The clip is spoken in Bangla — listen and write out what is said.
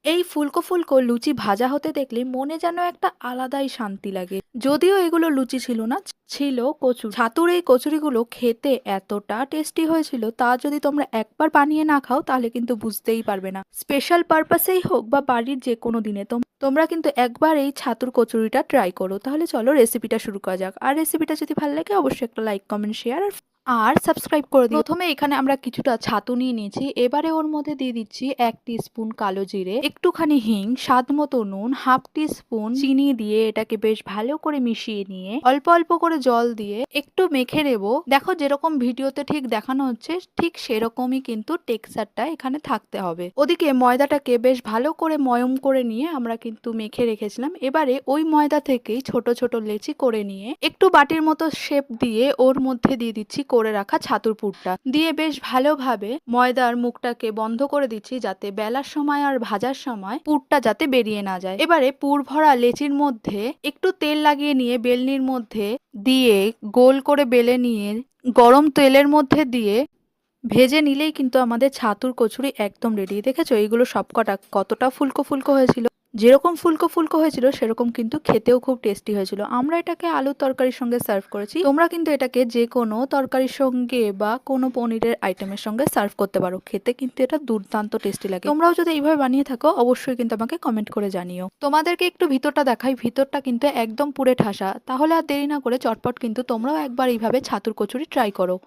এই ফুলকো ফুলকো লুচি ভাজা হতে দেখলে মনে যেন একটা আলাদাই শান্তি লাগে। যদিও এগুলো লুচি ছিল না, ছিল কচুরি। ছাতুর এই কচুরিগুলো খেতে এতটা টেস্টি হয়েছিল, তা যদি তোমরা একবার বানিয়ে না খাও তাহলে কিন্তু বুঝতেই পারবে না। স্পেশাল পারপাসেই হোক বা বাড়ির যে কোনো দিনে তোমরা কিন্তু একবার এই ছাতুর কচুরিটা ট্রাই করো। তাহলে চলো রেসিপিটা শুরু করা যাক। আর রেসিপিটা যদি ভালো লাগে অবশ্যই একটা লাইক কমেন্ট শেয়ার আর সাবস্ক্রাইব করে দিও। প্রথমে এখানে আমরা কিছুটা ছাতু নিয়ে নিয়েছি। এবারে ওর মধ্যে দিয়ে দিচ্ছি 1 টিস্পুন কালো জিরে, একটুখানি হিং, স্বাদ মতো নুন, 1/2 টিস্পুন চিনি দিয়ে এটাকে বেশ ভালো করে মিশিয়ে নিয়ে অল্প অল্প করে জল দিয়ে একটু মেখে নেব। দেখো যেরকম ভিডিওতে ঠিক দেখানো হচ্ছে ঠিক সেরকমই কিন্তু টেক্সচারটা এখানে থাকতে হবে। ওদিকে ময়দাটাকে বেশ ভালো করে ময়ম করে নিয়ে আমরা কিন্তু মেখে রেখেছিলাম। এবারে ওই ময়দা থেকেই ছোট ছোট লেচি করে নিয়ে একটু বাটির মতো শেপ দিয়ে ওর মধ্যে দিয়ে দিচ্ছি করে রাখা ছাতুর পুরটা দিয়ে বেশ ভালোভাবে ময়দার মুখটাকে বন্ধ করে দিচ্ছি, যাতে বেলার সময় আর ভাজার সময় পুরটা যাতে বেরিয়ে না যায়। এবারে পুর ভরা লেচির মধ্যে একটু তেল লাগিয়ে নিয়ে বেলনির মধ্যে দিয়ে গোল করে বেলে নিয়ে গরম তেলের মধ্যে দিয়ে ভেজে নিলেই কিন্তু আমাদের ছাতুর কচুরি একদম রেডি। দেখেছো এইগুলো সবকটা কতটা ফুলকো ফুলকো হয়েছিল। যেরকম ফুলকো ফুলকো হয়েছিল সেরকম কিন্তু খেতেও খুব টেস্টি হয়েছিল। আমরা এটাকে আলুর তরকারির সঙ্গে সার্ভ করেছি। তোমরা কিন্তু এটাকে যে কোনো তরকারির সঙ্গে বা কোনো পনিরের আইটেমের সঙ্গে সার্ভ করতে পারো। খেতে কিন্তু এটা দুর্দান্ত টেস্টি লাগে। তোমরাও যদি এইভাবে বানিয়ে থাকো অবশ্যই কিন্তু আমাকে কমেন্ট করে জানিও। তোমাদেরকে একটু ভিতরটা দেখাই। ভিতরটা কিন্তু একদম পুরে ঠাসা। তাহলে আর দেরি না করে চটপট কিন্তু তোমরাও একবার এইভাবে ছাতুর কচুরি ট্রাই করো।